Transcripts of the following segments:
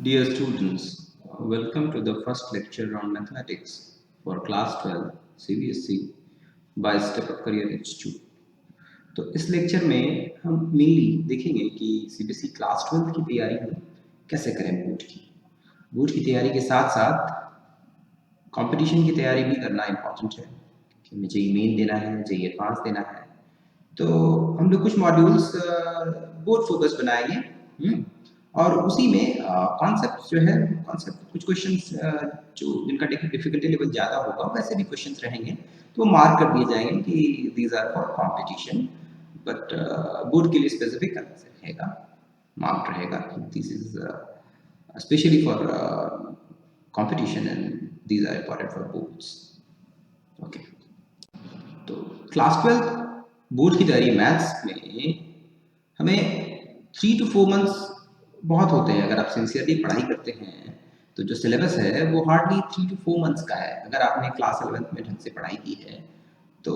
Dear students, welcome to the first lecture on mathematics for class 12 CBSE by Step Up Career Institute. तो इस lecture में हम mainly देखेंगे कि CBSE class 12 की तैयारी हम कैसे करें बोर्ड की तैयारी के साथ साथ कंपटीशन की तैयारी भी करना इम्पोर्टेंट है कि हमें जेईई मेन देना है, जेईई एडवांस देना है। तो हम लोग कुछ मॉड्यूल्स बोर्ड फोकस बनाएंगे और उसी में कॉन्सेप्ट जो है कॉन्सेप्ट कुछ क्वेश्चंस जो जिनका डिफिकल्टी लेवल ज़्यादा होगा वैसे भी क्वेश्चंस रहेंगे तो मार्क कर दिए जाएंगे कि these are for competition, but board के लिए स्पेसिफिक अलग से रहेगा, मार्क रहेगा कि this is specially for competition and these are important for boards. Okay, तो क्लास 12 बोर्ड की तैयारी मैथ्स में हमें 3 to 4 मंथ्स बहुत होते हैं। अगर आप सिंसियरली पढ़ाई करते हैं तो जो सिलेबस है वो हार्डली 3 to 4 मंथ्स का है। अगर आपने क्लास 11th में ढंग से पढ़ाई की है तो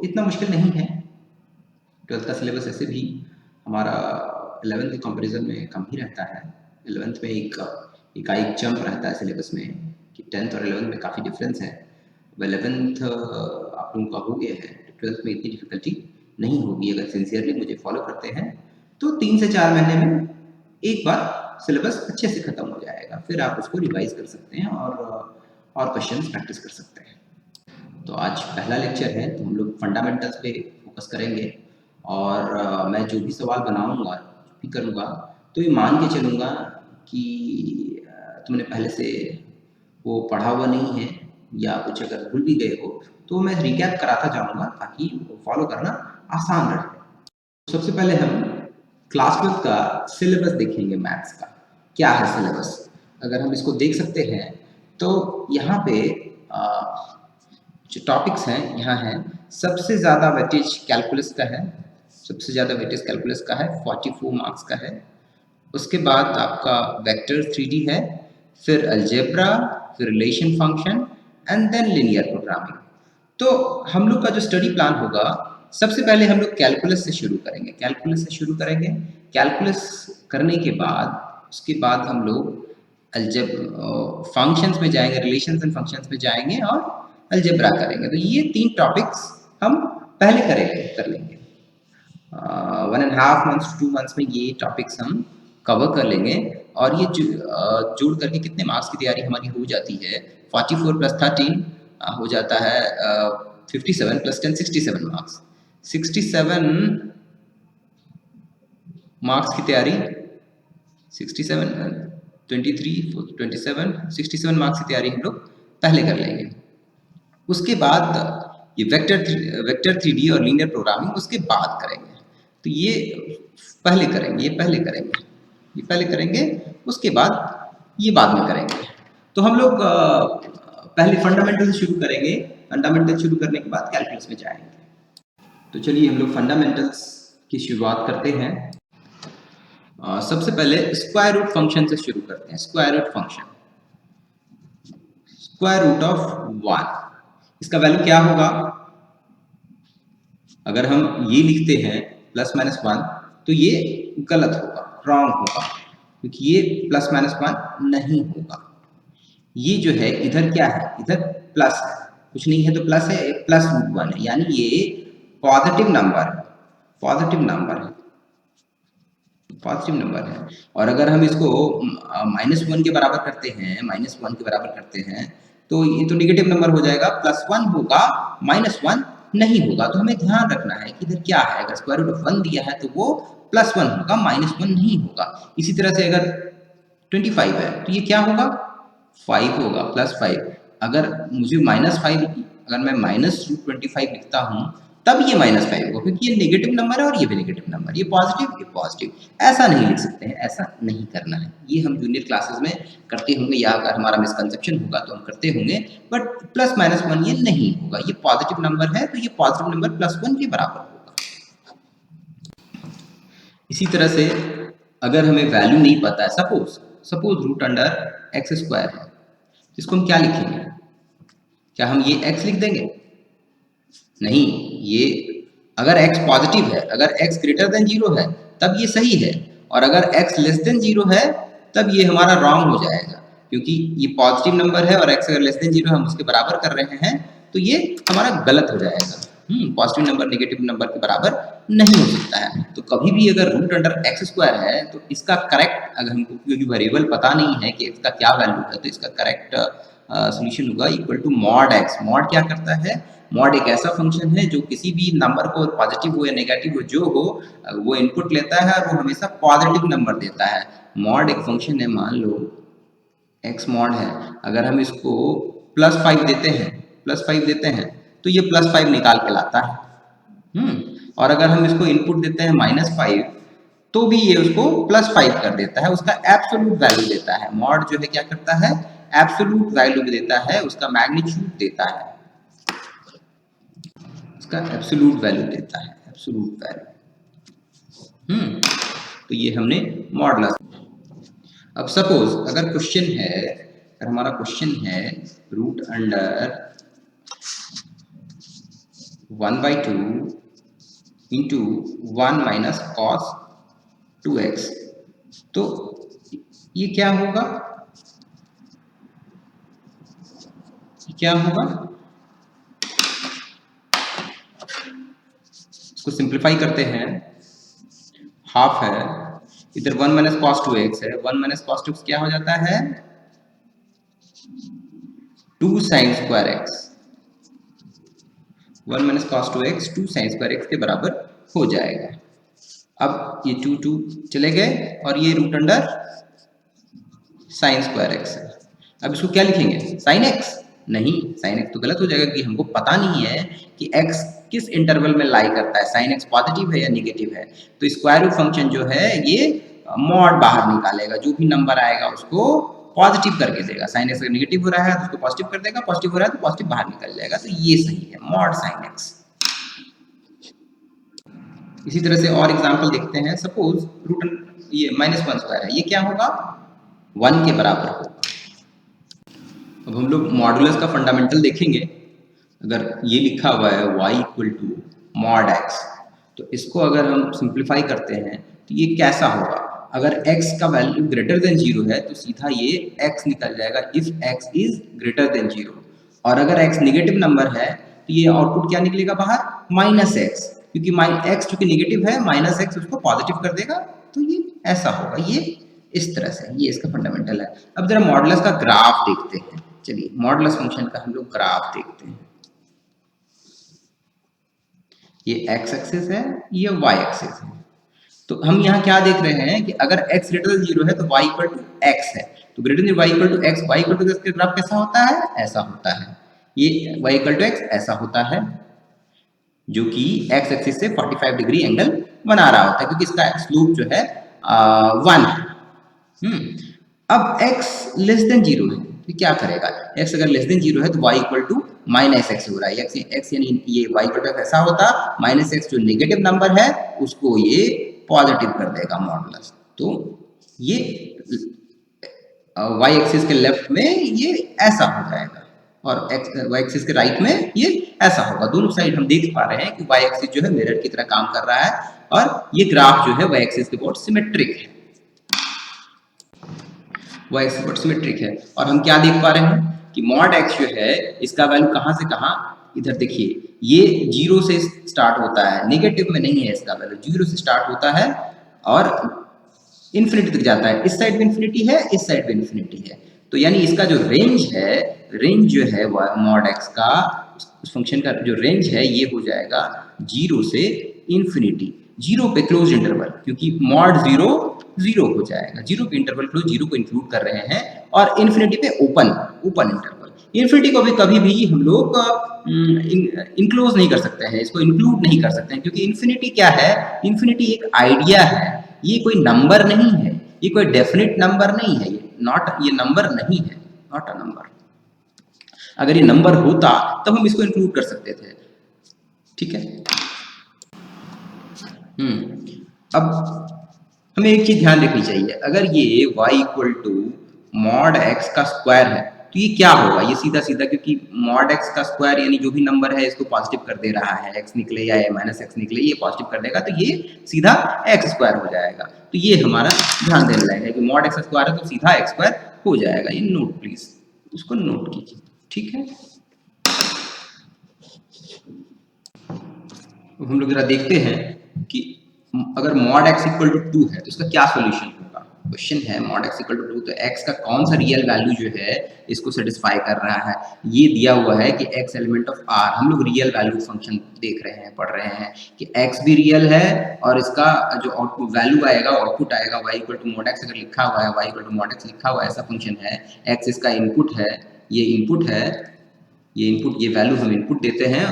इतना मुश्किल नहीं है। 12th का सिलेबस ऐसे भी हमारा 11th के कंपैरिजन में कम ही रहता है। 11th में एक जंप रहता है सिलेबस में कि 10th और 11th में काफ़ी डिफरेंस है। 11th आप लोगों का हो गया है तो 12th में इतनी डिफिकल्टी नहीं होगी। अगर सिंसियरली मुझे फॉलो करते हैं तो 3 से 4 महीने में एक बार सिलेबस अच्छे से खत्म हो जाएगा, फिर आप उसको रिवाइज कर सकते हैं और क्वेश्चंस प्रैक्टिस कर सकते हैं। तो आज पहला लेक्चर है तो हम लोग फंडामेंटल्स पे फोकस करेंगे और मैं जो भी सवाल बनाऊंगा भी करूंगा तो ये मान के चलूँगा कि तुमने पहले से वो पढ़ा हुआ नहीं है या कुछ अगर भूल भी गए हो तो मैं रिकैप कराता जाऊंगा ताकि फॉलो करना आसान रहे। सबसे पहले हम क्लास 12 का सिलेबस देखेंगे। मैथ्स का क्या है सिलेबस, अगर हम इसको देख सकते हैं तो यहाँ पे जो टॉपिक्स हैं यहाँ हैं। सबसे ज़्यादा वेटेज कैलकुलस का है, सबसे ज़्यादा वेटेज कैलकुलस का है, 44 मार्क्स का है। उसके बाद आपका वेक्टर 3D है, फिर अलजेब्रा, फिर relation function and then linear programming. तो हम लोग का जो स्टडी प्लान होगा, सबसे पहले हम लोग कैलकुलस से शुरू करेंगे। कैलकुलस करने के बाद उसके बाद हम लोग फंक्शंस में जाएंगे, रिलेशंस एंड फंक्शंस में जाएंगे और अलजेब्रा करेंगे। तो ये 3 टॉपिक्स हम पहले कर लेंगे। 1.5 मंथ्स 2 मंथ्स में ये टॉपिक्स हम कवर कर लेंगे और ये जोड़ करके कितने मार्क्स की तैयारी हमारी हो जाती है, 44 + 13 हो जाता है 57 + 10 67 मार्क्स। 67 मार्क्स की तैयारी 67 23 27 67 मार्क्स की तैयारी हम लोग पहले कर लेंगे। उसके बाद ये वेक्टर 3D और लीनियर प्रोग्रामिंग उसके बाद करेंगे। तो ये पहले करेंगे, उसके बाद ये बाद में करेंगे। तो हम लोग पहले फंडामेंटल शुरू करेंगे, फंडामेंटल शुरू करने के बाद कैलकुलस में जाएंगे। तो चलिए हम लोग फंडामेंटल्स की शुरुआत करते हैं। सबसे पहले स्क्वायर रूट फंक्शन से शुरू करते हैं। Square root function, square root of 1, इसका वैल्यू क्या होगा? अगर हम ये लिखते हैं ±1 तो ये गलत होगा, रॉन्ग होगा, क्योंकि ये ±1 नहीं होगा। ये जो है इधर क्या है, इधर प्लस है, कुछ नहीं है तो प्लस है, +√1 है, यानी ये पॉजिटिव नंबर है, पॉजिटिव नंबर है। और अगर हम इसको -1 के बराबर करते हैं तो ये तो नेगेटिव नंबर हो जाएगा, +1 होगा, -1 नहीं होगा। तो हमें ध्यान रखना है कि इधर क्या है, अगर स्क्वायर रूट ऑफ 1 दिया है तो वो +1 होगा, -1 नहीं होगा। इसी तरह से अगर 25 है तो ये क्या होगा, 5 होगा, +5। अगर मुझे -5, अगर मैं -√25 लिखता हूँ तब ये -5 होगा, क्योंकि ये नेगेटिव नंबर है और ये भी नेगेटिव नंबर, ये पॉजिटिव। ऐसा नहीं लिख सकते हैं, ऐसा नहीं करना है। ये हम जूनियर क्लासेस में करते होंगे या अगर हमारा मिसकंसेप्शन होगा तो हम करते होंगे, बट +-1 ये नहीं होगा। ये पॉजिटिव नंबर है तो ये पॉजिटिव नंबर +1 के बराबर होगा। इसी तरह से अगर हमें वैल्यू नहीं पता है, सपोज √x² है, इसको हम क्या लिखेंगे? क्या हम ये x लिख देंगे? नहीं, ये अगर x पॉजिटिव है, अगर x ग्रेटर देन 0 है तब ये सही है, और अगर x लेस देन 0 है तब ये हमारा रॉन्ग हो जाएगा, क्योंकि ये पॉजिटिव नंबर है और x अगर लेस देन 0 हम उसके बराबर कर रहे हैं तो ये हमारा गलत हो जाएगा। पॉजिटिव नंबर नेगेटिव नंबर के बराबर नहीं हो सकता है। तो कभी भी अगर रूट अंडर एक्स स्क्वायर है तो इसका करेक्ट, अगर हमको क्योंकि वेरिएबल पता नहीं है कि x का क्या वैल्यू है, तो इसका करेक्ट सोल्यूशन होगा equal to mod x। Mod क्या करता है? मॉड एक ऐसा फंक्शन है जो किसी भी नंबर को, पॉजिटिव हो या नेगेटिव हो जो हो, वो इनपुट लेता है और वो हमेशा पॉजिटिव नंबर देता है। मॉड एक फंक्शन है, मान लो x मॉड है, अगर हम इसको +5 देते हैं, +5 देते हैं तो ये +5 निकाल के लाता है। और अगर हम इसको इनपुट देते हैं -5 तो भी ये उसको +5 कर देता है, उसका एब्सोल्यूट वैल्यू देता है। मॉड जो है क्या करता है? एब्सोल्यूट वैल्यू देता है, उसका मैग्नीट्यूड देता है, उसका एब्सोल्यूट वैल्यू देता है, एब्सोल्यूट वैल्यू। तो ये हमने मॉडुलस। अब सपोज अगर क्वेश्चन है, अगर हमारा क्वेश्चन है root under 1/2 into 1 minus cos 2x, तो ये क्या होगा? क्या होगा? इसको सिंप्लीफाई करते हैं, हाफ है, इधर 1 माइनस कॉस 2x है, 1 माइनस कॉस 2x क्या हो जाता है? 2 sign square x। 1 minus cos 2x 2 sign square x के बराबर हो जाएगा। अब ये 2 चले गए और ये root under sine square x है। अब इसको क्या लिखेंगे? Sine x? नहीं, साइन x तो गलत हो जाएगा कि हमको पता नहीं है कि x किस इंटरवल में लाई करता है, साइन x पॉजिटिव है या नेगेटिव है। तो स्क्वायर रूट फंक्शन जो है ये मॉड बाहर निकालेगा, जो भी नंबर आएगा उसको पॉजिटिव करके देगा। साइन x अगर नेगेटिव हो रहा है तो उसको पॉजिटिव कर देगा, पॉजिटिव हो रहा है तो पॉजिटिव बाहर निकल जाएगा। तो ये सही है, मॉड साइन x। इसी तरह से और एग्जांपल देखते हैं। सपोज रूट ये -1 स्क्वायर है, ये क्या होगा? 1 के बराबर होगा। अब हम लोग मॉडुलस का फंडामेंटल देखेंगे। अगर ये लिखा हुआ है y equal to mod x, तो इसको अगर हम सिंप्लीफाई करते हैं तो ये कैसा होगा? अगर x का वैल्यू ग्रेटर देन 0 है तो सीधा ये x निकल जाएगा, if x is greater than 0। और अगर x नेगेटिव नंबर है तो ये आउटपुट क्या निकलेगा बाहर? -x, क्योंकि x चूंकि नेगेटिव है, -x उसको पॉजिटिव कर देगा। तो ये ऐसा होगा, ये इस तरह से, ये इसका फंडामेंटल है। अब जरा मॉडुलस का ग्राफ देखते हैं। चलिए मॉडुलस फंक्शन का हम लोग ग्राफ देखते हैं। ये x एक्सिस है, ये y एक्सिस है। तो हम यहाँ क्या देख रहे हैं कि अगर x ग्रेटर देन 0 है तो y इक्वल टू x है। तो greater than y equal to x, y equal to x का ग्राफ कैसा होता है? ऐसा होता है। ये y इक्वल टू x ऐसा होता है, जो कि x एक्सिस से 45 डिग्री एंगल बना रहा होता है, क्योंकि इसका स्लोप जो है 1 है। अब x लेस देन 0 है तो क्या करेगा? x अगर लेस देन 0 है तो y इक्वल टू -x हो रहा है। x यानी ये y इक्वल टू ऐसा होता, -x जो नेगेटिव नंबर है उसको ये पॉजिटिव कर देगा मॉडुलस। तो ये y एक्सिस के लेफ्ट में ये ऐसा हो जाएगा और y एक्सिस के राइट में ये ऐसा होगा। दोनों साइड हम देख पा रहे हैं कि y एक्सिस जो है मिरर की तरह काम कर रहा है और ये ग्राफ जो है y एक्सिस के बहुत सिमेट्रिक है, y एक्सिस बहुत सिमेट्रिक है। और हम क्या देख पा रहे हैं कि मॉड x जो है इसका वैल्यू कहां से कहां, इधर देखिए, ये 0 से स्टार्ट होता है, नेगेटिव में नहीं है, इसका वैल्यू 0 से स्टार्ट होता है और इन्फिनिटी तक जाता है। इस साइड भी इन्फिनिटी है, इस साइड भी इन्फिनिटी है। तो यानी इसका जो रेंज है, रेंज जो है मॉड x का, उस फंक्शन का जो रेंज है ये हो जाएगा 0 से इन्फिनिटी। 0 पे क्लोज इंटरवल, क्योंकि मॉड 0 0 हो जाएगा, 0 पे इंटरवल क्लोज, 0 को इंक्लूड कर रहे हैं, और इन्फिनिटी पे ओपन इंटरवल। इन्फिनिटी को भी कभी भी हम लोग इनक्लोज नहीं कर सकते हैं, इसको इंक्लूड नहीं कर सकते हैं, क्योंकि इन्फिनिटी क्या है? इन्फिनिटी एक आइडिया है, ये कोई नंबर नहीं है, ये कोई डेफिनेट नंबर नहीं है, ये नंबर नहीं है, नॉट अ नंबर। अगर ये नंबर होता तब हम इसको इंक्लूड कर सकते थे, ठीक है। अब हमें एक चीज ध्यान रखनी चाहिए, अगर ये y equal to mod x का स्क्वायर है तो ये क्या होगा, ये सीधा सीधा, क्योंकि मॉड एक्स का स्क्वायर यानी जो भी नंबर है इसको पॉजिटिव कर दे रहा है, एक्स निकले या माइनस एक्स निकले, ये पॉजिटिव कर देगा, तो ये सीधा एक्स स्क्वायर हो जाएगा। तो ये हमारा ध्यान देने लायक है कि मॉड एक्स स्क्वायर है तो सीधा एक्स स्क्वायर हो जाएगा। ये नोट प्लीज, उसको नोट कीजिए, ठीक है। हम लोग जरा देखते हैं कि अगर मॉड एक्स इक्वल टू 2 है तो इसका क्या सॉल्यूशन होगा। क्वेश्चन है मॉड एक्स इक्वल टू 2, तो एक्स का कौन सा रियल वैल्यू जो है इसको सेटिस्फाई कर रहा है। ये दिया हुआ है कि एक्स एलिमेंट ऑफ आर, हम लोग रियल वैल्यू फंक्शन देख रहे हैं, पढ़ रहे हैं कि एक्स भी रियल है और इसका जो आउटपुट वैल्यू आएगा, आउटपुट आएगा y equal to mod x, अगर लिखा हुआ है y equal to mod x लिखा हुआ है, ऐसा फंक्शन है, एक्स इसका इनपुट है, ये इनपुट है, ये इनपुट, ये वैल्यू हम इनपुट देते हैं,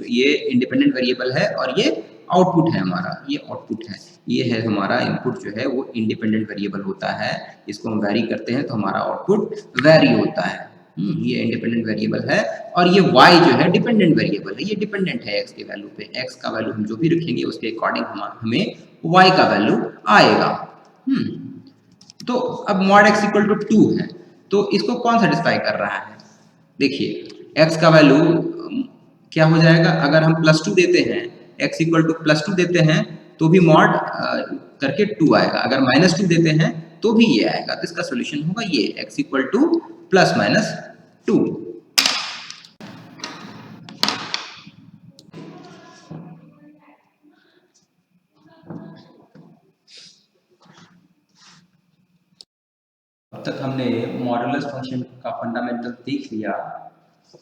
ये इंडिपेंडेंट वेरिएबल है और ये आउटपुट है हमारा, ये आउटपुट है, ये है हमारा इनपुट जो है वो इंडिपेंडेंट वेरिएबल होता है, इसको हम वैरी करते हैं तो हमारा आउटपुट वैरी होता है। ये इंडिपेंडेंट वेरिएबल है और ये y जो है डिपेंडेंट वेरिएबल है, ये डिपेंडेंट है x के वैल्यू पे, x का वैल्यू हम जो भी रखेंगे उसके अकॉर्डिंग हमें y का वैल्यू आएगा। तो अब मॉड x इक्वल टू 2 है तो इसको कौन सेटिस्फाई कर रहा है, देखिए x का वैल्यू क्या हो जाएगा, अगर हम +2 देते हैं, x इक्वल टू +2 देते हैं तो भी मॉड करके 2 आएगा, अगर -2 देते हैं तो भी ये आएगा, तो इसका सोल्यूशन होगा ये x इक्वल टू +-2। अब तक हमने मॉडुलस फंक्शन का फंडामेंटल देख लिया।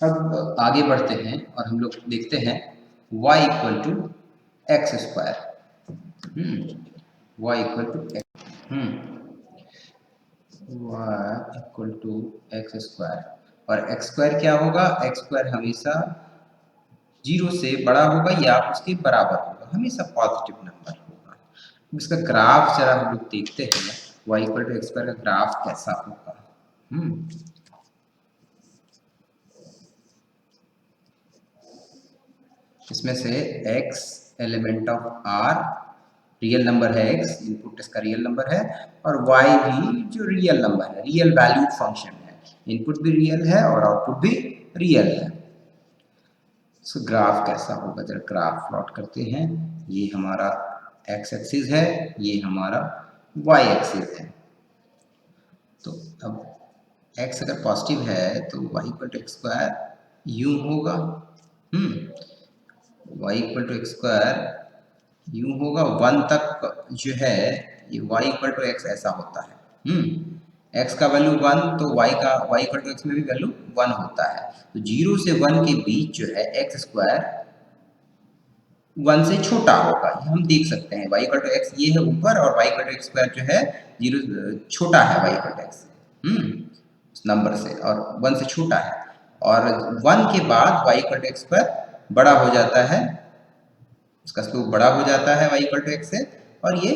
अब आगे बढ़ते हैं और हम लोग देखते हैं y equal to x square, y equal to y equal to x square, और एक्स स्क्वायर क्या होगा, एक्स स्क्वायर हमेशा 0 से बड़ा होगा या उसके बराबर होगा, हमेशा पॉजिटिव नंबर होगा। इसका ग्राफ जरा हम लोग देखते हैं, y equal to x square का ग्राफ कैसा होगा। इसमें से x element of r real number है, x इनपुट इसका रियल नंबर है, और y भी जो रियल नंबर है, रियल वैल्यूड फंक्शन है, इनपुट भी रियल है और आउटपुट भी रियल है। सो ग्राफ कैसा होगा, जरा ग्राफ प्लॉट करते हैं। ये हमारा x एक्सिस है, ये हमारा y एक्सिस है। तो अब x अगर पॉजिटिव है तो y equal to x square यूं होगा, y equal to x square यूं होगा, 1 तक जो है ये y इक्वल टू एक्स ऐसा होता है। x का वैल्यू 1 तो y इक्वल टू एक्स में भी वैल्यू 1 होता है, तो 0 से 1 के बीच जो है एक्स स्क्वायर 1 से छोटा होगा, ये हम देख सकते हैं। y इक्वल टू एक्स ये है ऊपर और y equal to x square जो है 0 छोटा है y इक्वल टू एक्स उस नंबर से, और 1 से छोटा है, और 1 के बाद y equal to x square बड़ा हो जाता है, इसका स्लोप बड़ा हो जाता है y इक्वल टू एक्स से, और ये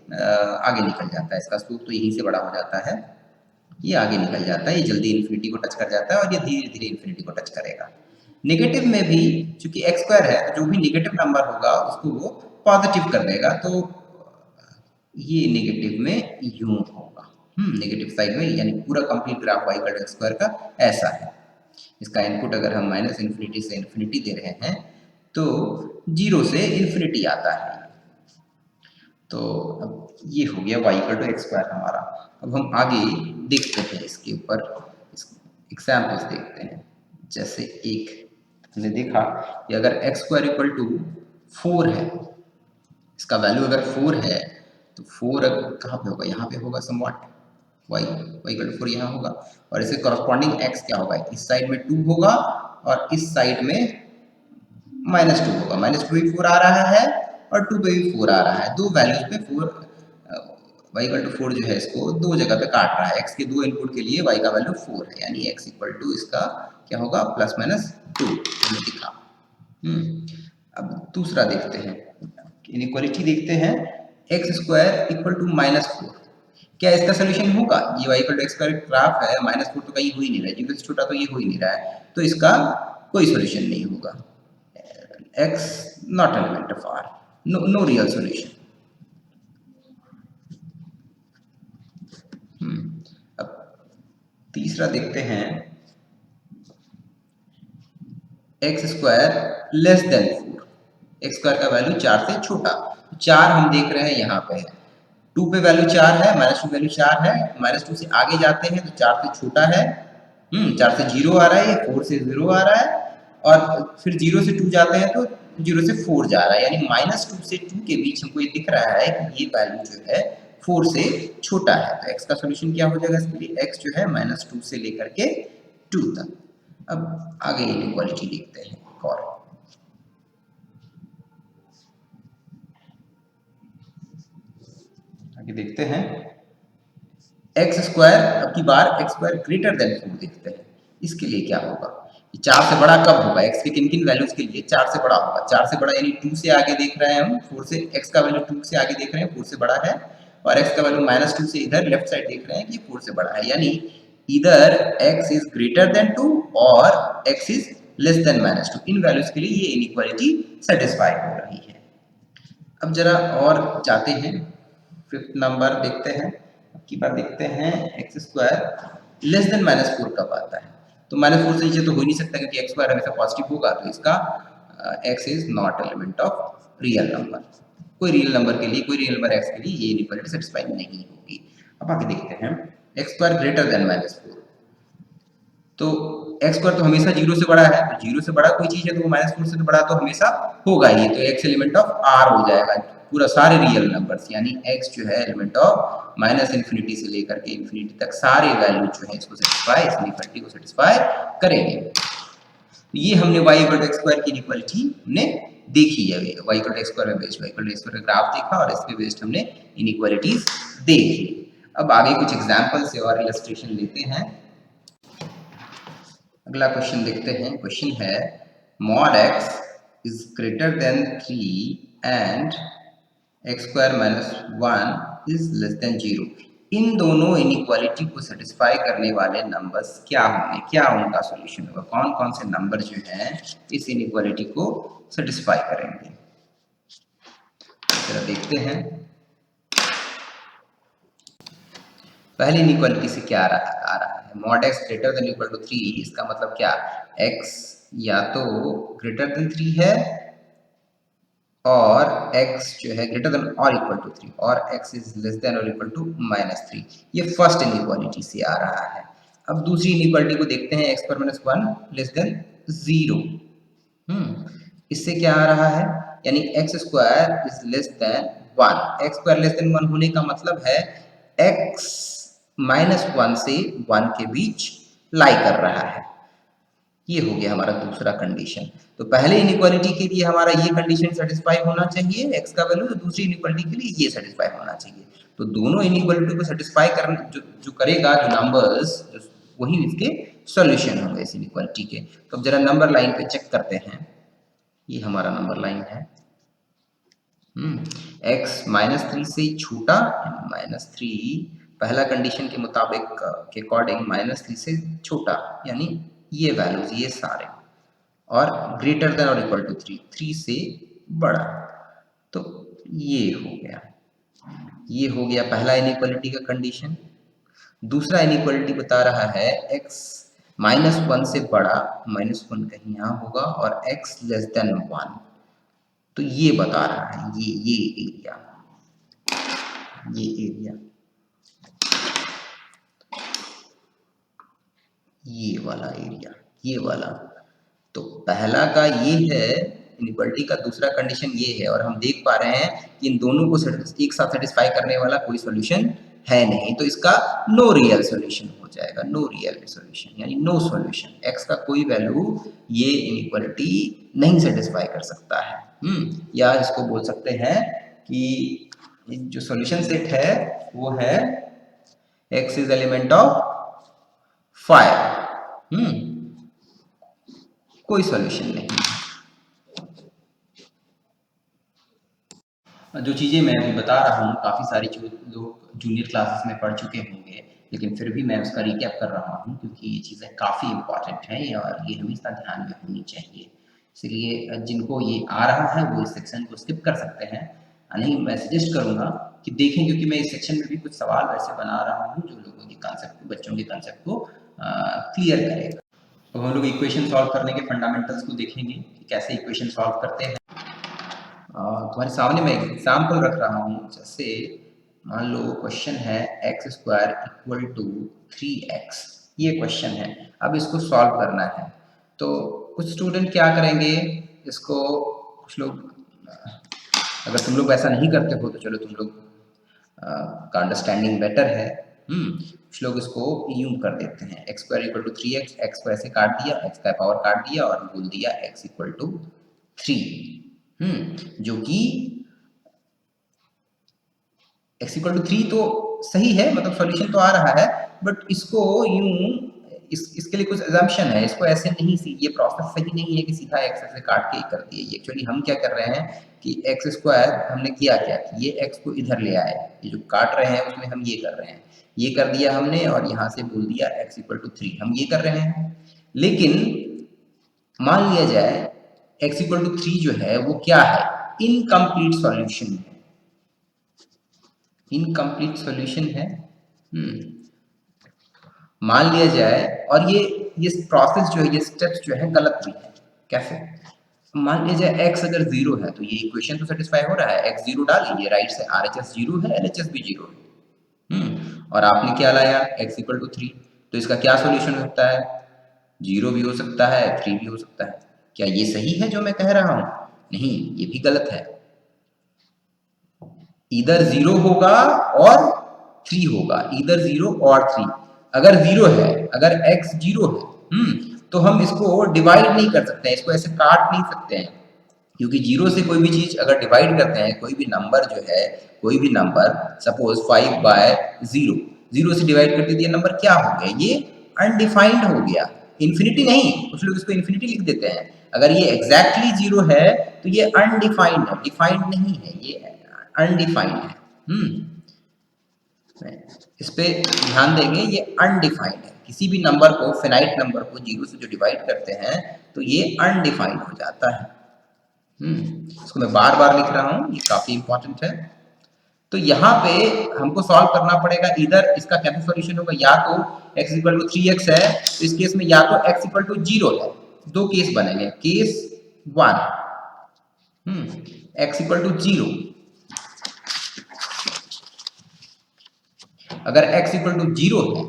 आगे निकल जाता है, इसका स्लोप तो यहीं से बड़ा हो जाता है, ये आगे निकल जाता है, ये जल्दी इन्फिनिटी को टच कर जाता है और ये धीरे धीरे इन्फिनिटी को टच करेगा। नेगेटिव में भी चूंकि एक्स स्क्वायर है तो जो भी नेगेटिव नंबर होगा उसको वो पॉजिटिव कर देगा, तो ये नेगेटिव में यूं होगा, नेगेटिव साइड में, यानी पूरा complete graph y equal to x square का ऐसा है। इसका इनपुट अगर हम -इन्फिनिटी से इन्फिनिटी दे रहे हैं तो 0 से इन्फिनिटी आता है, तो अब ये हो गया y equal to x square हमारा। अब हम आगे देखते हैं, इसके ऊपर एग्जाम्पल्स देखते हैं। जैसे एक हमने देखा कि अगर एक्स स्क्वायर इक्वल टू 4 है, इसका वैल्यू अगर 4 है तो 4 कहाँ पे होगा, यहाँ पे होगा समवॉट, y इक्वल टू 4 यहाँ होगा, और इसे कॉरस्पॉन्डिंग x क्या होगा, इस साइड में 2 होगा और इस साइड में -2 होगा, -2 भी 4 आ रहा है और 2 पे भी 4 आ रहा है, दो वैल्यूज पे 4, y इक्वल टू 4 जो है इसको दो जगह पे काट रहा है, x के दो इनपुट के लिए y का वैल्यू 4 है, यानी x इक्वल टू इसका क्या होगा, +-2 हमने दिखा। अब दूसरा देखते हैं, इनइक्वालिटी देखते हैं, एक्स स्क्वायर इक्वल टू -4, क्या इसका सोल्यूशन होगा, ये y equal to x square graph है, -4 तो कहीं हो ही नहीं रहा है, जीरो से छोटा तो ये हो ही नहीं रहा है, तो इसका कोई सोल्यूशन नहीं होगा, x not element of r, no real solution. अब तीसरा देखते हैं, x square less than 4, x square का वैल्यू 4 से छोटा, 4 हम देख रहे हैं यहाँ पे है, 2 पे वैल्यू 4 है, -2 वैल्यू 4 है, -2 से आगे जाते हैं तो 4 से छोटा है, 4 से 0 आ रहा है, 4 से 0 आ रहा है, और फिर 0 से 2 जाते हैं तो 0 से 4 जा रहा है, यानी -2 से 2 के बीच हमको ये दिख रहा है कि ये वैल्यू जो है 4 से छोटा है। तो x का सॉल्यूशन क्या हो जाएगा इसके लिए, x जो है -2 से लेकर के 2 तक। अब आगे इनइक्वालिटी देखते हैं एक और। आगे देखते हैं एक्स स्क्वायर, अब की बार एक्स स्क्वायर ग्रेटर देन 4 देखते हैं, इसके लिए क्या होगा, 4 से बड़ा कब होगा, x के किन किन वैल्यूज के लिए 4 से बड़ा होगा, 4 से बड़ा यानी 2 से आगे देख रहे हैं हम, 4 से x का वैल्यू 2 से आगे देख रहे हैं, 4 से बड़ा है, और x का वैल्यू -2 से इधर लेफ्ट साइड देख रहे हैं कि 4 से बड़ा है, यानी इधर x इज ग्रेटर देन 2 और x is less than -2, in values के लिए ये इनइक्वालिटी सेटिस्फाई हो रही है। अब जरा और जाते हैं, 5th नंबर देखते हैं, की बात देखते हैं एक्स स्क्वायर लेस देन -4 कब आता है, तो -4 से नीचे तो हो ही नहीं सकता क्योंकि एक्स स्क्वायर हमेशा पॉजिटिव होगा, तो इसका x is not element of real number, कोई रियल नंबर के लिए, कोई रियल नंबर एक्स के लिए ये इनइक्वालिटी सेटिस्फाई नहीं होगी। अब आगे देखते हैं एक्स स्क्वायर ग्रेटर देन -4, तो एक्स स्क्वायर तो हमेशा 0 से बड़ा है, तो 0 से बड़ा कोई चीज है तो वो -4 से तो बड़ा तो हमेशा होगा ही, तो एक्स एलिमेंट ऑफ आर हो जाएगा, पूरा सारे रियल नंबर्स, यानी x जो है एलिमेंट ऑफ -इन्फिनिटी से लेकर के इन्फिनिटी तक सारे वैल्यू जो है इसको सेटिस्फाई, इस इनइक्वालिटी को सेटिस्फाई करेंगे। तो ये हमने y equal to x square की इनइक्वालिटी हमने देखी है, y equal to x square में based y equal to x square का ग्राफ देखा और इसके बेस्ड हमने इनइक्वालिटीज देखी। अब आगे कुछ एग्जांपल से और इलस्ट्रेशन लेते हैं। अगला क्वेश्चन देखते हैं, क्वेश्चन है mod x is greater than 3 and x square minus 1 is less than 0, इन दोनों इनइक्वालिटी को सेटिस्फाई करने वाले नंबर्स क्या होंगे, क्या उनका सॉल्यूशन होगा, कौन कौन से नंबर जो हैं इस इनइक्वालिटी को सेटिस्फाई करेंगे, जरा देखते हैं। पहली इनइक्वालिटी से क्या आ रहा है mod x greater than equal to 3, इसका मतलब क्या, x या तो ग्रेटर देन 3 है और x जो है ग्रेटर देन और इक्वल टू 3 और x इज लेस देन और इक्वल टू -3, ये फर्स्ट इनइक्वालिटी से आ रहा है। अब दूसरी इनइक्वालिटी को देखते हैं, x पर -1 लेस देन 0, इससे क्या आ रहा है, यानी x square is less than 1, x square less then 1 होने का मतलब है x -1 से 1 के बीच लाई कर रहा है, ये हो गया हमारा दूसरा कंडीशन। तो पहले इनइक्वालिटी के लिए हमारा ये कंडीशन सेटिस्फाई होना चाहिए x का वैल्यू, तो दूसरी इनइक्वालिटी के लिए ये सेटिस्फाई होना चाहिए, तो दोनों इनइक्वालिटी को सेटिस्फाई करने जो करेगा जो नंबर्स, वही इसके सॉल्यूशन होंगे इस इनइक्वालिटी के। तो अब जरा नंबर लाइन पे चेक करते हैं, ये हमारा नंबर लाइन है, x -3 से छोटा, -3 पहला कंडीशन के मुताबिक के अकॉर्डिंग -3 से छोटा, यानी ये वैल्यूज ये सारे, और ग्रेटर देन और इक्वल टू 3, 3 से बड़ा, तो ये हो गया पहला इनइक्वालिटी का कंडीशन। दूसरा इनइक्वालिटी बता रहा है x -1 से बड़ा, -1 कहीं यहाँ होगा, और x लेस देन 1, तो ये बता रहा है ये एरिया, ये वाला एरिया, ये वाला, तो पहला का ये है इनइक्वालिटी का, दूसरा कंडीशन ये है, और हम देख पा रहे हैं कि इन दोनों को एक साथ सेटिस्फाई करने वाला कोई सॉल्यूशन है नहीं, तो इसका नो रियल सॉल्यूशन हो जाएगा, नो रियल सॉल्यूशन यानी नो सॉल्यूशन, x का कोई वैल्यू ये इनइक्वालिटी नहीं सेटिस्फाई कर सकता है। या इसको बोल सकते हैं कि जो सॉल्यूशन सेट है वो है x इज एलिमेंट ऑफ 5, कोई सॉल्यूशन नहीं। जो चीज़ें मैं अभी बता रहा हूँ काफ़ी सारी जो लोग जूनियर क्लासेस में पढ़ चुके होंगे, लेकिन फिर भी मैं उसका रिकैप कर रहा हूँ क्योंकि ये चीज़ें काफ़ी इम्पॉर्टेंट हैं और ये हमेशा ध्यान में होनी चाहिए। इसलिए जिनको ये आ रहा है वो इस सेक्शन को स्किप कर सकते हैं, नहीं मैं सजेस्ट करूँगा कि देखें, क्योंकि मैं इस सेक्शन में भी कुछ सवाल वैसे बना रहा हूँ जो लोगों के कॉन्सेप्ट को, बच्चों के कॉन्सेप्ट को क्लियर करेगा। अब हम लोग इक्वेशन सॉल्व करने के फंडामेंटल्स को देखेंगे कि कैसे इक्वेशन सॉल्व करते हैं। तुम्हारे सामने मैं एक एग्जाम्पल रख रहा हूँ। जैसे मान लो क्वेश्चन है x square equal to 3x, ये क्वेश्चन है। अब इसको सॉल्व करना है तो कुछ स्टूडेंट क्या करेंगे, इसको कुछ लोग, अगर तुम लोग ऐसा नहीं करते हो तो चलो तुम लोग का अंडरस्टैंडिंग बेटर है। कुछ लोग इसको यूं कर देते हैं, x square equal to 3x, x को ऐसे काट दिया, एक्स का पावर काट दिया और बोल दिया x इक्वल टू 3। जो कि x इक्वल टू 3 तो सही है, मतलब सॉल्यूशन तो आ रहा है, बट इसको यूं इसके लिए कुछ अजम्पशन है, इसको ऐसे नहीं, ये प्रोसेस सही नहीं है कि सीधा x ऐसे काट के कर दिए। ये एक्चुअली हम क्या कर रहे हैं कि एक्स स्क्वायर हमने किया क्या कि ये x को इधर ले आए, ये जो काट रहे हैं उसमें हम ये कर रहे हैं, ये कर दिया हमने और यहाँ से बोल दिया x इक्वल टू 3, हम ये कर रहे हैं। लेकिन मान लिया जाए x इक्वल टू 3 जो है वो क्या है, इनकम्प्लीट सॉल्यूशन है, इनकम्प्लीट सॉल्यूशन है। मान लिया जाए, और ये प्रोसेस जो है, ये स्टेप्स जो है गलत भी है। कैसे? मान लिया जाए x अगर 0 है तो ये इक्वेशन तो सेटिस्फाई हो रहा है, x 0 डाल लीजिए, राइट से RHS 0 है, LHS भी 0 है। और आपने क्या लाया x इक्वल टू 3, तो इसका क्या सॉल्यूशन हो सकता है, 0 भी हो सकता है, 3 भी हो सकता है। क्या ये सही है जो मैं कह रहा हूं? नहीं, ये भी गलत है। इधर 0 होगा और 3 होगा, इधर 0 और 3। अगर 0 है, अगर x 0 है, तो हम इसको डिवाइड नहीं कर सकते हैं, इसको ऐसे काट नहीं सकते हैं, क्योंकि 0 से कोई भी चीज अगर डिवाइड करते हैं, कोई भी नंबर जो है, कोई भी नंबर, सपोज 5/0, 0 से डिवाइड कर दीजिए, नंबर क्या हो गया, ये अनडिफाइंड हो गया, इन्फिनिटी नहीं। कुछ लोग इसको इन्फिनिटी लिख देते हैं। अगर ये एग्जैक्टली 0 है तो ये अनडिफाइंड है, डिफाइंड नहीं है, ये अनडिफाइंड है। इस पे ध्यान देंगे, ये अनडिफाइंड है। किसी भी नंबर को, फिनाइट नंबर को 0 से जो डिवाइड करते हैं तो ये अनडिफाइंड हो जाता है। इसको मैं बार बार लिख रहा हूं, ये काफी इंपॉर्टेंट है। तो यहाँ पे हमको सॉल्व करना पड़ेगा, इधर इसका कैसे सॉल्यूशन होगा, या तो x इक्वल टू 3x है तो इस केस में या तो x इक्वल टू 0 है। दो केस बनेंगे, केस 1, x इक्वल टू 0, अगर x इक्वल टू 0 है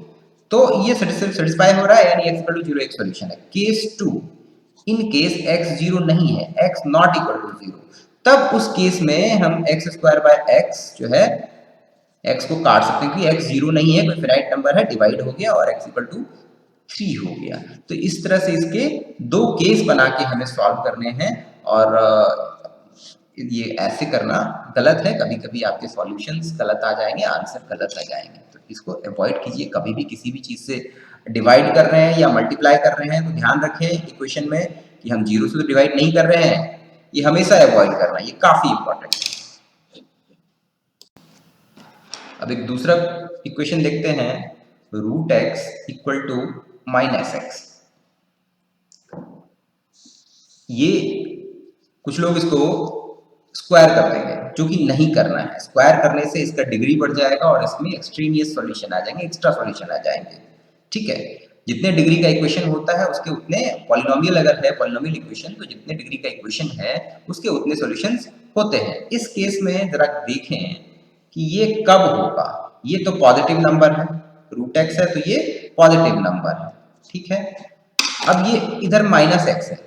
तो ये सेटिस्फाई हो रहा है, यानी x इक्वल टू 0 एक सॉल्यूशन है। केस 2, इन केस x 0 नहीं है, x नॉट इक्वल टू 0, तब उस केस में हम x स्क्वायर बाय x जो है, x को काट सकते हैं, क्योंकि x 0 नहीं है, कोई फिनाइट नंबर है, डिवाइड हो गया और x इक्वल टू 3 हो गया। तो इस तरह से इसके दो केस बना के हमें सॉल्व करने हैं, और ये ऐसे करना गलत है। कभी कभी आपके सॉल्यूशंस गलत आ जाएंगे, आंसर गलत आ जाएंगे, तो इसको अवॉइड कीजिए। कभी भी किसी भी चीज से डिवाइड कर रहे हैं या मल्टीप्लाई कर रहे हैं तो ध्यान रखें इक्वेशन में कि हम 0 से तो डिवाइड नहीं कर रहे हैं, ये हमेशा अवॉइड करना, ये काफी इंपॉर्टेंट है। अब एक दूसरा इक्वेशन देखते हैं, root x equal to minus x. ये कुछ लोग इसको स्क्वायर कर देंगे, जो कि नहीं करना है। स्क्वायर करने से इसका डिग्री बढ़ जाएगा और इसमें एक्सट्रीनियस सॉल्यूशन आ जाएंगे, एक्स्ट्रा सॉल्यूशन आ जाएंगे। ठीक है, जितने डिग्री का इक्वेशन होता है उसके उतने, पॉलिनोमियल अगर है पॉलिनोमियल इक्वेशन, तो जितने डिग्री का इक्वेशन है उसके उतने सॉल्यूशंस होते हैं। इस केस में जरा देखें कि ये कब होगा। ये तो पॉजिटिव नंबर है, रूट एक्स है तो ये पॉजिटिव नंबर है। ठीक है, अब ये इधर माइनस एक्स है,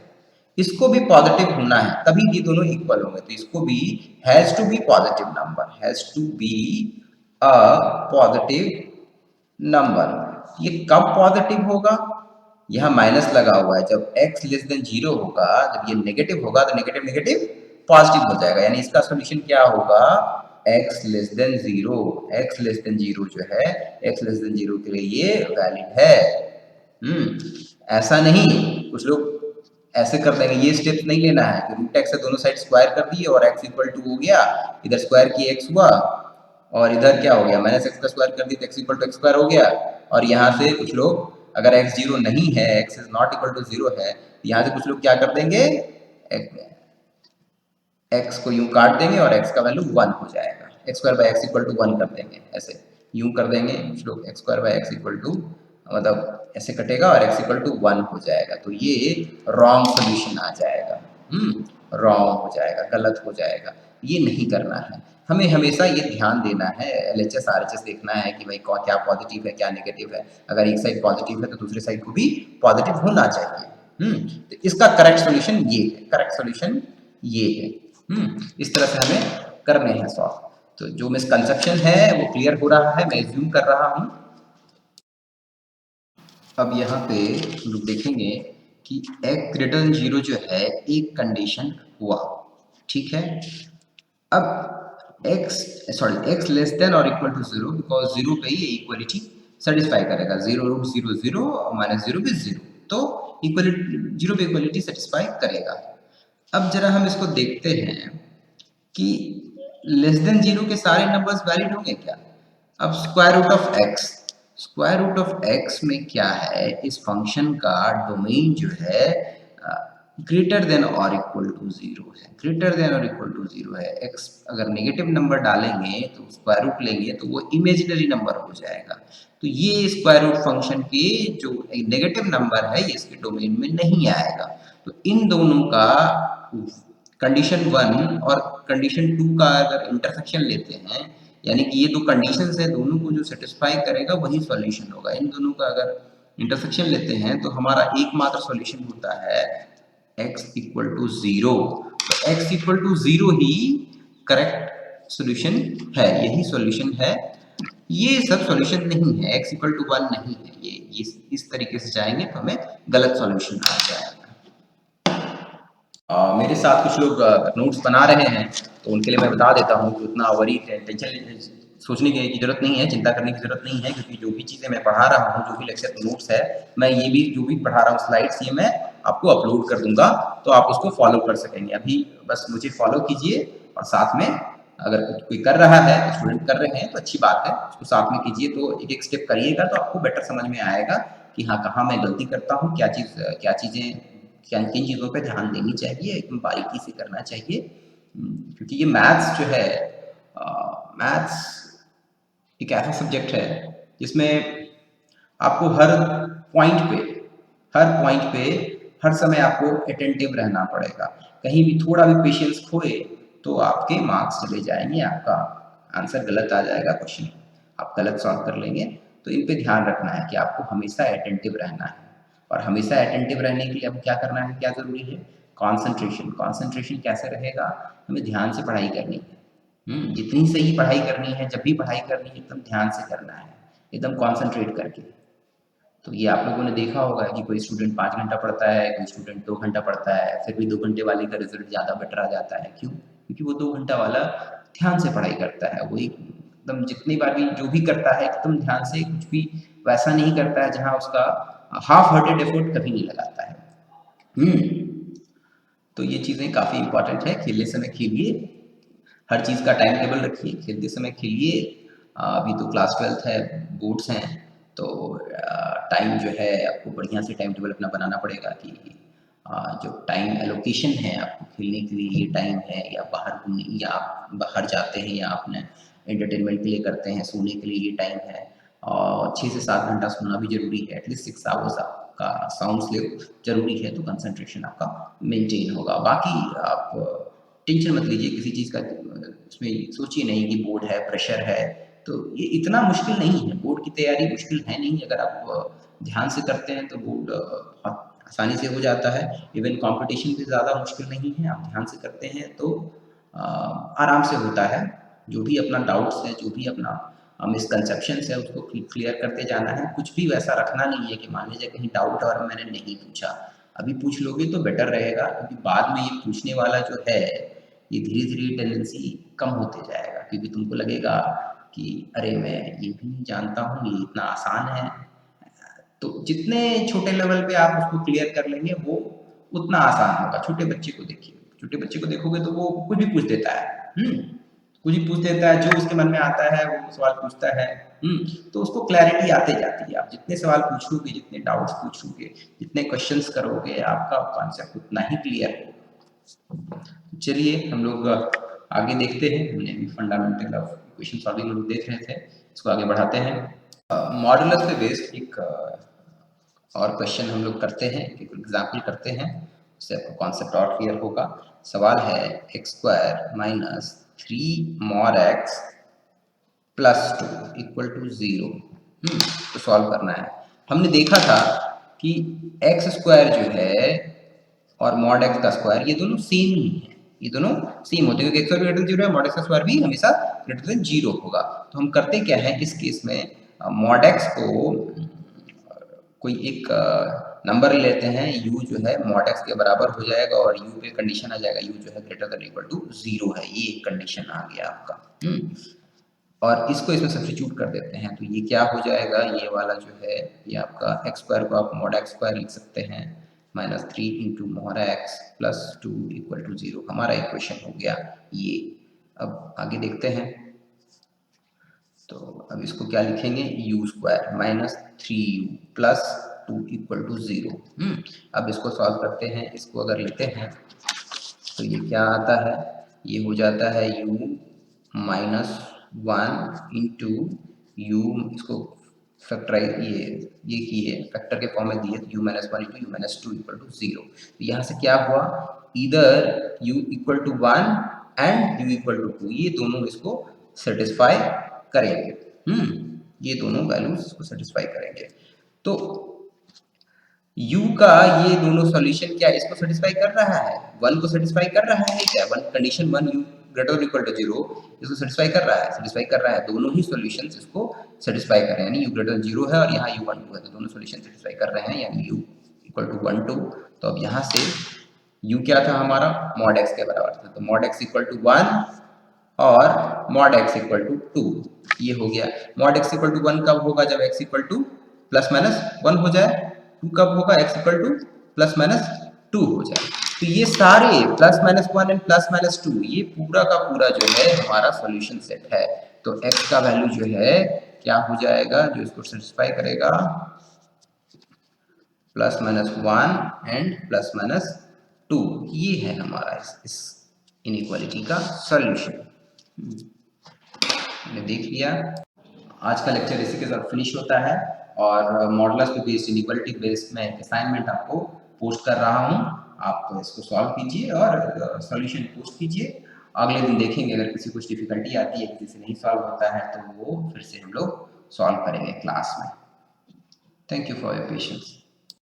इसको भी पॉजिटिव होना है, तभी ये दोनों इक्वल होंगे, तो इसको भी has to be positive number, has to be a positive number. ये कब पॉजिटिव होगा, यहाँ माइनस लगा हुआ है, जब x लेस देन 0 होगा, जब ये नेगेटिव होगा तो नेगेटिव नेगेटिव पॉजिटिव हो जाएगा, यानी इसका सॉल्यूशन क्या होगा, x less than 0, x less than 0 जो है, x लेस देन 0 के लिए ये वैलिड है। ऐसा नहीं, कुछ लोग ऐसे कर देंगे, ये स्टेप्स नहीं लेना है कि रूट एक्स से दोनों साइड स्क्वायर कर दिए और x इक्वल टू हो गया, इधर स्क्वायर किए x हुआ, और इधर क्या हो गया, माइनस एक्स का स्क्वायर कर दिए तो x equal to x square हो गया। और यहाँ से कुछ लोग, अगर x 0 नहीं है, x is not equal to 0 है, यहाँ से कुछ लोग क्या कर देंगे, x को यूं काट देंगे और x का वैल्यू 1 हो जाएगा, x square by x equal to 1 कर देंगे, ऐसे यूं कर देंगे कुछ लोग, x square by x equal to, मतलब ऐसे कटेगा और x इक्वल टू 1 हो जाएगा, तो ये रॉन्ग सोल्यूशन आ जाएगा। रॉन्ग हो जाएगा, गलत हो जाएगा, ये नहीं करना है। हमें हमेशा ये ध्यान देना है, एलएचएस आरएचएस देखना है कि भाई क्या पॉजिटिव है क्या नेगेटिव है। अगर एक साइड पॉजिटिव है तो दूसरी साइड को भी पॉजिटिव होना चाहिए। तो इसका करेक्ट सॉल्यूशन ये है, करेक्ट सॉल्यूशन ये है। इस तरह से हमें करने हैं सॉल्व। तो जो मिसकंसेप्शन है वो क्लियर हो रहा है, मैं ज्यूम कर रहा हूँ। अब यहाँ पे हम लोग देखेंगे कि x ग्रेटर देन 0 जो है एक कंडीशन हुआ, ठीक है। अब x लेस देन और इक्वल टू 0, बिकॉज 0 पे ये इक्वलिटी सेटिस्फाई करेगा। 0 रूट 0 0 माइनस 0 भी 0, तो इक्वलिटी 0 पे इक्वलिटी सेटिस्फाई करेगा। अब जरा हम इसको देखते हैं कि लेस देन 0 के सारे नंबर्स वैलिड होंगे क्या। अब square root of x, square root of x में क्या है, इस फंक्शन का डोमेन जो है ग्रेटर देन और इक्वल टू 0 है, ग्रेटर देन और इक्वल टू 0 है। x अगर नेगेटिव नंबर डालेंगे तो स्क्वायर रूट लेंगे तो वो इमेजिनरी नंबर हो जाएगा। तो ये स्क्वायर रूट फंक्शन के जो नेगेटिव नंबर है ये इसके डोमेन में नहीं आएगा। तो इन दोनों का कंडीशन 1 और कंडीशन 2 का अगर इंटरसेक्शन लेते हैं, यानी कि ये दो कंडीशंस है, दोनों को जो सेटिस्फाई करेगा वही सॉल्यूशन होगा। इन दोनों का अगर इंटरसेक्शन लेते हैं तो हमारा एकमात्र सॉल्यूशन होता है x इक्वल टू 0। तो x इक्वल टू 0 ही करेक्ट सॉल्यूशन है, यही सॉल्यूशन है। ये सब सॉल्यूशन नहीं है, x इक्वल टू 1 नहीं है। ये इस तरीके से जाएंगे तो हमें गलत सॉल्यूशन आ जाएगा। मेरे साथ कुछ लोग नोट्स बना रहे हैं, तो उनके लिए मैं बता देता हूँ कि उतना वरी टेंशन सोचने की ज़रूरत नहीं है, चिंता करने की ज़रूरत नहीं है, क्योंकि जो भी चीज़ें मैं पढ़ा रहा हूँ, जो भी लेक्चर नोट्स है, मैं ये भी जो भी पढ़ा रहा हूँ स्लाइड्स, ये मैं आपको अपलोड कर दूंगा, तो आप उसको फॉलो कर सकेंगे। अभी बस मुझे फॉलो कीजिए, और साथ में अगर कोई कर रहा है, स्टूडेंट कर रहे हैं तो अच्छी बात है, उसको साथ में कीजिए। तो एक एक स्टेप करिएगा तो आपको बेटर समझ में आएगा कि हाँ कहाँ मैं गलती करता हूँ, क्या चीज़ें किन चीज़ों पे ध्यान देनी चाहिए, एकदम बारीकी से करना चाहिए। क्योंकि ये मैथ्स जो है, मैथ्स एक ऐसा सब्जेक्ट है जिसमें आपको हर पॉइंट पे हर समय आपको अटेंटिव रहना पड़ेगा। कहीं भी थोड़ा भी पेशेंस खोए तो आपके मार्क्स चले जाएंगे, आपका आंसर गलत आ जाएगा, क्वेश्चन आप गलत सॉल्व कर लेंगे। तो इन पे ध्यान रखना है कि आपको हमेशा अटेंटिव रहना है। और हमेशा अटेंटिव रहने के लिए अब क्या करना है, क्या ज़रूरी है, कॉन्सेंट्रेशन कैसे रहेगा, हमें ध्यान से पढ़ाई करनी है। जितनी सही पढ़ाई करनी है, जब भी पढ़ाई करनी है एकदम ध्यान से करना है, एकदम कॉन्सेंट्रेट करके। तो ये आप लोगों ने देखा होगा कि कोई स्टूडेंट 5 घंटा पढ़ता है, कोई स्टूडेंट 2 घंटा पढ़ता है, फिर भी 2 घंटे वाले का रिजल्ट ज़्यादा बेटर आ जाता है। क्यों? क्योंकि वो 2 घंटा वाला ध्यान से पढ़ाई करता है, वो एकदम जितनी बार भी जो भी करता है एकदम ध्यान से, कुछ भी वैसा नहीं करता है जहाँ उसका हाफ हार्टेड एफर्ट कभी नहीं लगाता है। तो ये चीज़ें काफ़ी इंपॉर्टेंट है। खेलने समय खेलिए, हर चीज़ का टाइम टेबल रखिए, खेलते समय खेलिए। अभी तो क्लास 12th है, बोर्ड्स हैं, तो टाइम जो है आपको बढ़िया से टाइम टेबल अपना बनाना पड़ेगा कि जो टाइम एलोकेशन है आपको खेलने के लिए ये टाइम है, या बाहर घूमने, या आप बाहर जाते हैं, या आपने एंटरटेनमेंट के लिए करते हैं, सोने के लिए ये टाइम है। और 6 से 7 घंटा सोना भी ज़रूरी है, एटलीस्ट 6 आवर्स आपका साउंड स्लीप ज़रूरी है, तो कंसंट्रेशन आपका मेंटेन होगा। बाकी आप टेंशन मत लीजिए किसी चीज़ का, उसमें सोचिए नहीं कि बोर्ड है, प्रेशर है, तो ये इतना मुश्किल नहीं है, बोर्ड की तैयारी मुश्किल है नहीं। अगर आप ध्यान से करते हैं तो बोर्ड बहुत आसानी से हो जाता है। इवन कंपटीशन भी ज़्यादा मुश्किल नहीं है, आप ध्यान से करते हैं तो आराम से होता है। जो भी अपना डाउट्स है, जो भी अपना मिसकंसेप्शंस है, उसको क्लियर करते जाना है। कुछ भी वैसा रखना नहीं है कि मान लीजिए कहीं डाउट और मैंने नहीं पूछा, अभी पूछ लोगे तो बेटर रहेगा, क्योंकि बाद में ये पूछने वाला जो है, ये धीरे-धीरे टेंडेंसी कम होते जाएगा, क्योंकि तुमको लगेगा कि अरे मैं ये भी नहीं जानता हूँ, ये इतना आसान है। तो जितने छोटे लेवल पे आप उसको क्लियर कर लेंगे वो उतना आसान होगा। छोटे बच्चे को देखिए, छोटे बच्चे को देखोगे तो वो कुछ भी पूछ देता है, कुछ भी पूछ देता है, जो उसके मन में आता है वो सवाल पूछता है। तो उसको क्लैरिटी आते जाती है। आप जितने सवाल पूछोगे, जितने डाउट्स पूछोगे, जितने क्वेश्चंस करोगे, आपका कॉन्सेप्ट उतना ही क्लियर होगा। चलिए हम लोग आगे देखते हैं। हमने अभी फंडामेंटल ऑफ इक्वेशन सॉल्विंग हम लोग देख रहे थे, इसको आगे बढ़ाते हैं। मॉडुलस पे बेस्ड एक और क्वेश्चन हम लोग करते हैं, एक एग्जाम्पल करते हैं, उससे आपको कॉन्सेप्ट और क्लियर होगा। सवाल है x square minus 3 mod x plus 2 equal to 0। तो सॉल्व करना है। हमने देखा था कि एक्स स्क्वायर जो है और मॉड एक्स का स्क्वायर ये दोनों सेम ही है, ये दोनों सेम होते हैं क्योंकि एक्स ग्रेटर देन 0 है, मॉड एक्स का स्क्वायर भी हमेशा ग्रेटर देन 0 होगा। तो हम करते क्या है इस केस में, मॉड एक्स को कोई एक नंबर लेते हैं, u जो है मॉड एक्स के बराबर हो जाएगा और u पे कंडीशन आ जाएगा u जो है ग्रेटर देन इक्वल टू 0 है, ये एक कंडीशन आ गया आपका। और इसको इसमें सब्स्टिट्यूट कर देते हैं तो ये क्या हो जाएगा, ये वाला जो है ये आपका एक्स स्क्वायर को आप मॉड एक्स स्क्वायर लिख सकते हैं minus 3 into mod x plus 2 equal to 0। हमारा इक्वेशन हो गया ये। अब आगे देखते हैं, तो अब इसको क्या लिखेंगे, u square minus 3u plus 2 equal to 0। अब इसको सॉल्व करते हैं, इसको अगर लेते हैं तो ये क्या आता है, ये हो जाता है u माइनस 1 इंटू यू, इसको फैक्टराइज ये किए फैक्टर के फॉर्म में दिए तो u minus 1 into u minus 2 equal to 0। तो यहाँ से क्या हुआ, इधर u equal to 1 and u equal to 2, ये दोनों इसको सेटिस्फाई करेंगे। ये दोनों वैल्यूज इसको सेटिस्फाई करेंगे। तो u का ये दोनों सॉल्यूशन क्या इसको सेटिस्फाई कर रहा है, 1 को सेटिस्फाई कर रहा है क्या, one condition 1 u greater than equal to 0 इसको सेटिस्फाई कर रहा है, सेटिस्फाई कर रहा है, दोनों ही सॉल्यूशंस इसको सेटिस्फाई कर रहे हैं, यानी u ग्रेटर देन 0 है और यहाँ u 1 2 है, तो दोनों सॉल्यूशन सेटिस्फाई कर रहे हैं, यानी u इक्वल टू 1 2। तो अब यहाँ से u क्या था हमारा, मॉड x के बराबर था, तो मॉड x इक्वल टू 1 और मॉड x इक्वल टू 2, ये हो गया। मॉड x इक्वल टू 1 कब होगा, जब x equal two plus minus 1 हो जाए, 2 कब होगा, x equal two plus minus 2 हो जाए। तो ये सारे plus minus 1 and plus minus 2 ये पूरा का पूरा जो है हमारा सॉल्यूशन सेट है। तो x का वैल्यू जो है क्या हो जाएगा, जो इसको सेटिस्फाई करेगा, plus minus 1 and plus minus 2, ये है हमारा इस इनइक्वालिटी का सॉल्यूशन। हमने देख लिया। आज का लेक्चर इसी के साथ फिनिश होता है और मॉडुलस पे बेस्ड इनइक्वालिटी बेस्ड में असाइनमेंट आपको पोस्ट कर रहा हूँ, आप इसको सॉल्व कीजिए और सॉल्यूशन पोस्ट कीजिए। अगले दिन देखेंगे अगर किसी कुछ डिफिकल्टी आती है, किसी से नहीं सॉल्व होता है तो वो फिर से हम लोग सॉल्व करेंगे क्लास में। Thank you for your patience.